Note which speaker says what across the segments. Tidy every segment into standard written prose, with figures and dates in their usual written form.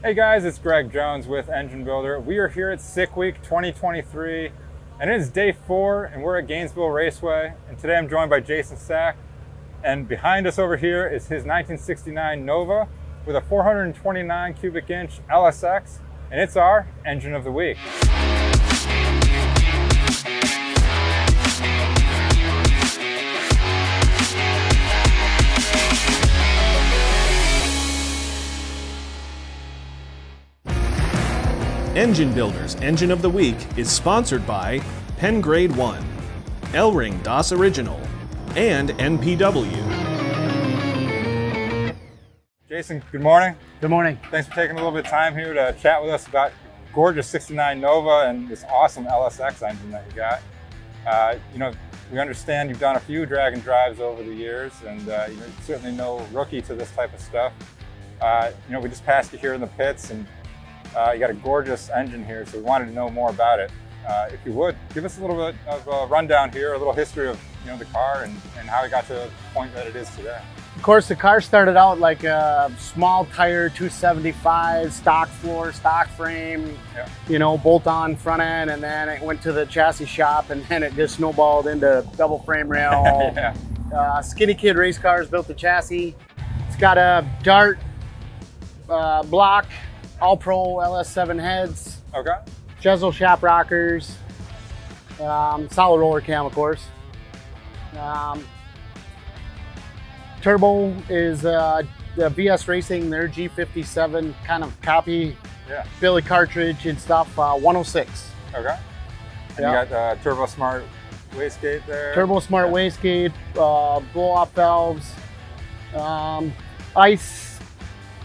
Speaker 1: Hey guys, it's Greg Jones with Engine Builder. We are here at SICK Week 2023, and it is day 4, and we're at Gainesville Raceway. And today I'm joined by Jason Sack, and behind us over here is his 1969 Nova with a 429 cubic inch LSX, and it's our Engine of the Week.
Speaker 2: Engine Builder's Engine of the Week is sponsored by Pen Grade 1, L-Ring DOS Original, and NPW.
Speaker 1: Jason, good morning.
Speaker 3: Good morning.
Speaker 1: Thanks for taking a little bit of time here to chat with us about gorgeous 69 Nova and this awesome LSX engine that you got. We understand you've done a few drag and drives over the years, and you're certainly no rookie to this type of stuff. We just passed you here in the pits, and you got a gorgeous engine here, so we wanted to know more about it. If you would, give us a little bit of a rundown here, a little history of the car and how it got to the point that it is today.
Speaker 3: Of course, the car started out like a small tire 275, stock floor, stock frame, bolt-on front end, and then it went to the chassis shop, and then it just snowballed into double frame rail. Skinny kid race cars built the chassis. It's got a Dart block, All-Pro LS7 heads. Okay. Chesil shop rockers. Solid roller cam, of course. Turbo is the VS Racing, their G57 kind of copy. Yeah. Billy cartridge and stuff, 106.
Speaker 1: Okay. And you got Turbo Smart wastegate there.
Speaker 3: Turbo Smart wastegate, blow-off valves, ice.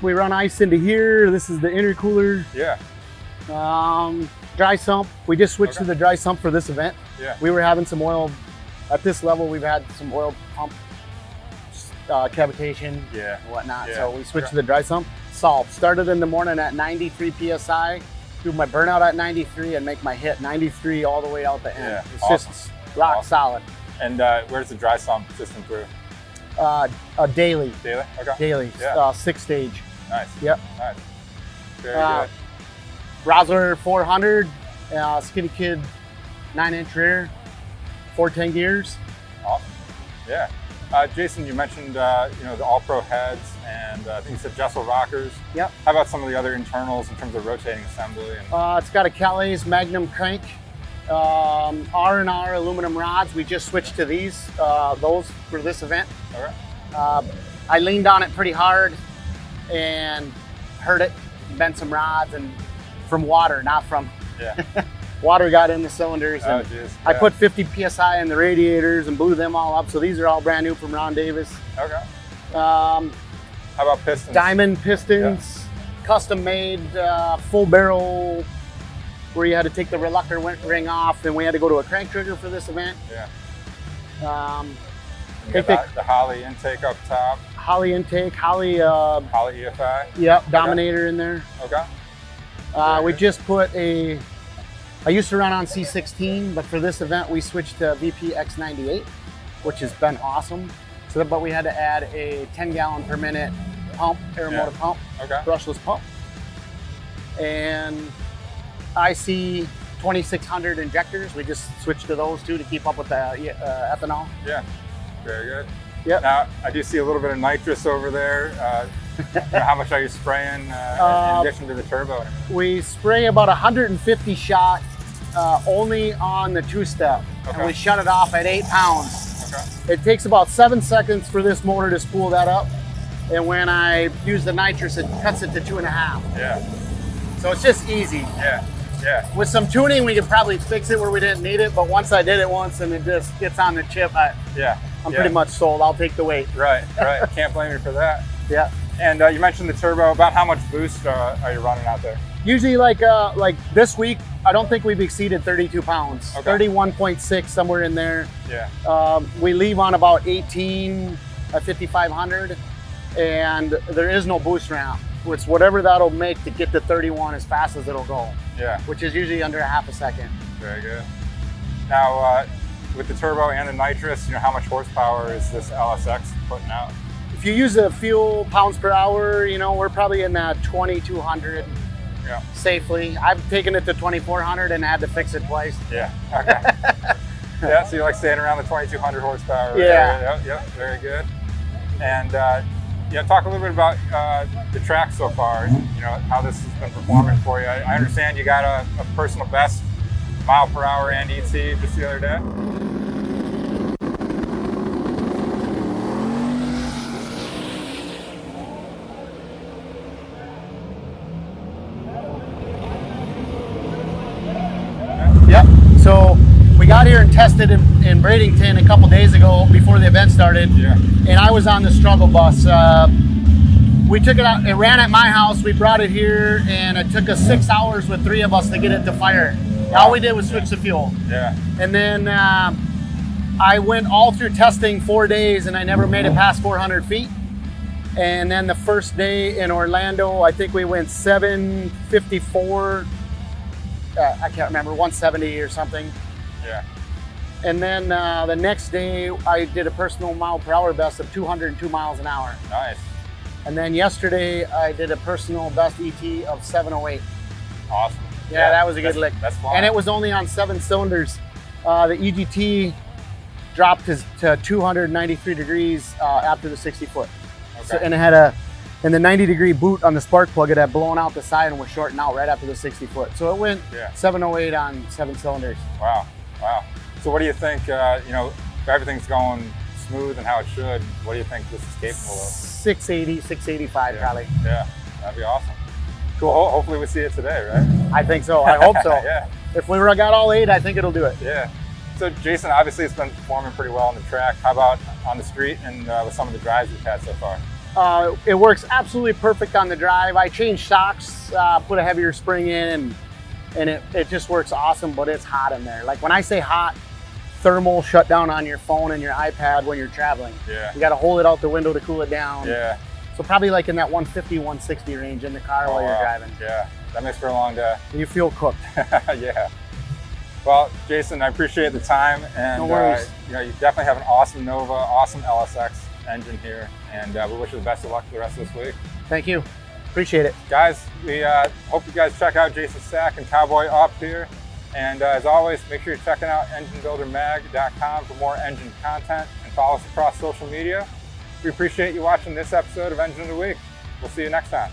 Speaker 3: We run ice into here. This is the intercooler.
Speaker 1: Yeah.
Speaker 3: Dry sump. We just switched to the dry sump for this event.
Speaker 1: Yeah.
Speaker 3: We were having some oil, at this level, we've had some oil pump cavitation and whatnot. Yeah. So we switched to the dry sump. Solved. Started in the morning at 93 PSI, do my burnout at 93 and make my hit 93 all the way out the end.
Speaker 1: Yeah.
Speaker 3: It's just rock solid.
Speaker 1: And where's the dry sump system through?
Speaker 3: Daily.
Speaker 1: Daily? Okay.
Speaker 3: Daily.
Speaker 1: Yeah.
Speaker 3: 6-stage.
Speaker 1: Nice.
Speaker 3: Yep.
Speaker 1: Nice. Very good.
Speaker 3: Rosler 400, Skinny Kid 9-inch rear, 410 gears.
Speaker 1: Awesome. Yeah. Jason, you mentioned the All-Pro heads, and I think you said Chesil rockers.
Speaker 3: Yep.
Speaker 1: How about some of the other internals in terms of rotating assembly?
Speaker 3: It's got a Calais Magnum crank, R&R aluminum rods. We just switched to those for this event. Okay. I leaned on it pretty hard and hurt it, bent some rods, and from water, not from water got in the cylinders. And I put 50 PSI in the radiators and blew them all up. So these are all brand new from Ron Davis.
Speaker 1: Okay. How about pistons?
Speaker 3: Diamond pistons, custom made, full barrel, where you had to take the reluctor ring off, and we had to go to a crank trigger for this event.
Speaker 1: Yeah. The Holley intake up top.
Speaker 3: Holley intake, Holley
Speaker 1: EFI.
Speaker 3: Yep, Dominator in there.
Speaker 1: Okay.
Speaker 3: We just put I used to run on C16, but for this event we switched to VP X98, which has been awesome. But we had to add a 10 gallon per minute pump, air motor pump, brushless pump. And IC 2600 injectors, we just switched to those two to keep up with the ethanol.
Speaker 1: Yeah, very good.
Speaker 3: Yep.
Speaker 1: Now, I do see a little bit of nitrous over there. How much are you spraying in addition to the turbo?
Speaker 3: We spray about 150 shots only on the two-step, and we shut it off at 8 pounds. Okay. It takes about 7 seconds for this motor to spool that up, and when I use the nitrous, it cuts it to 2.5.
Speaker 1: Yeah.
Speaker 3: So it's just easy.
Speaker 1: Yeah. Yeah.
Speaker 3: With some tuning, we could probably fix it where we didn't need it, but once I did it once and it just gets on the chip, I'm pretty much sold. I'll take the weight.
Speaker 1: Right. Can't blame you for that.
Speaker 3: Yeah.
Speaker 1: And you mentioned the turbo. About how much boost are you running out there?
Speaker 3: Usually like this week, I don't think we've exceeded 32 pounds. Okay. 31.6, somewhere in there.
Speaker 1: Yeah.
Speaker 3: We leave on about 18 at 5,500, and there is no boost ramp. It's whatever that'll make to get to 31 as fast as it'll go.
Speaker 1: Yeah.
Speaker 3: Which is usually under a half a second.
Speaker 1: Very good. Now, with the turbo and the nitrous, how much horsepower is this LSX putting out?
Speaker 3: if you use the fuel pounds per hour, you know, we're probably in that 2,200 safely. I've taken it to 2,400 and had to fix it twice.
Speaker 1: Yeah. Okay. Yeah. So you like staying around the 2,200 horsepower?
Speaker 3: Yeah.
Speaker 1: Yep. Very good. And talk a little bit about the track so far. You know, how this has been performing for you. I understand you got a personal best mile per hour and ET just the other day.
Speaker 3: Yep. So we got here and tested in Bradenton a couple days ago before the event started.
Speaker 1: Yeah.
Speaker 3: And I was on the struggle bus. We took it out, it ran at my house, we brought it here, and it took us 6 hours with 3 of us to get it to fire. Wow. All we did was switch the fuel.
Speaker 1: Yeah.
Speaker 3: And then I went all through testing 4 days and I never made it past 400 feet. And then the first day in Orlando, I think we went 754, I can't remember, 170 or something.
Speaker 1: Yeah.
Speaker 3: And then the next day, I did a personal mile per hour best of 202 miles an hour.
Speaker 1: Nice.
Speaker 3: And then yesterday, I did a personal best ET of 708.
Speaker 1: Awesome.
Speaker 3: Yeah, that was a good lick.
Speaker 1: That's fun.
Speaker 3: And it was only on 7 cylinders. The EGT dropped to 293 degrees after the 60 foot.
Speaker 1: Okay.
Speaker 3: So, and it had in the 90-degree boot on the spark plug, it had blown out the side and was shorting out right after the 60 foot. So it went 708 on 7 cylinders.
Speaker 1: Wow. So what do you think, if everything's going smooth and how it should, what do you think this is capable of?
Speaker 3: 680, 685 probably.
Speaker 1: Yeah, that'd be awesome. Cool, hopefully we see it today, right?
Speaker 3: I think so, I hope so.
Speaker 1: Yeah.
Speaker 3: If we got all 8, I think it'll do it.
Speaker 1: Yeah. So Jason, obviously it's been performing pretty well on the track. How about on the street and with some of the drives we've had so far?
Speaker 3: It works absolutely perfect on the drive. I changed shocks, put a heavier spring in, and it just works awesome, but it's hot in there. Like when I say hot, thermal shutdown on your phone and your iPad when you're traveling.
Speaker 1: Yeah.
Speaker 3: You got to hold it out the window to cool it down.
Speaker 1: Yeah.
Speaker 3: So probably like in that 150, 160 range in the car while you're driving.
Speaker 1: Yeah, that makes for a long day.
Speaker 3: You feel cooked.
Speaker 1: Yeah. Well, Jason, I appreciate the time, and
Speaker 3: no worries.
Speaker 1: You definitely have an awesome Nova, awesome LSX engine here, and we wish you the best of luck for the rest of this week.
Speaker 3: Thank you. Appreciate it.
Speaker 1: Guys, we hope you guys check out Jason Stack and Cowboy Up here. And as always, make sure you're checking out enginebuildermag.com for more engine content and follow us across social media. We appreciate you watching this episode of Engine of the Week. We'll see you next time.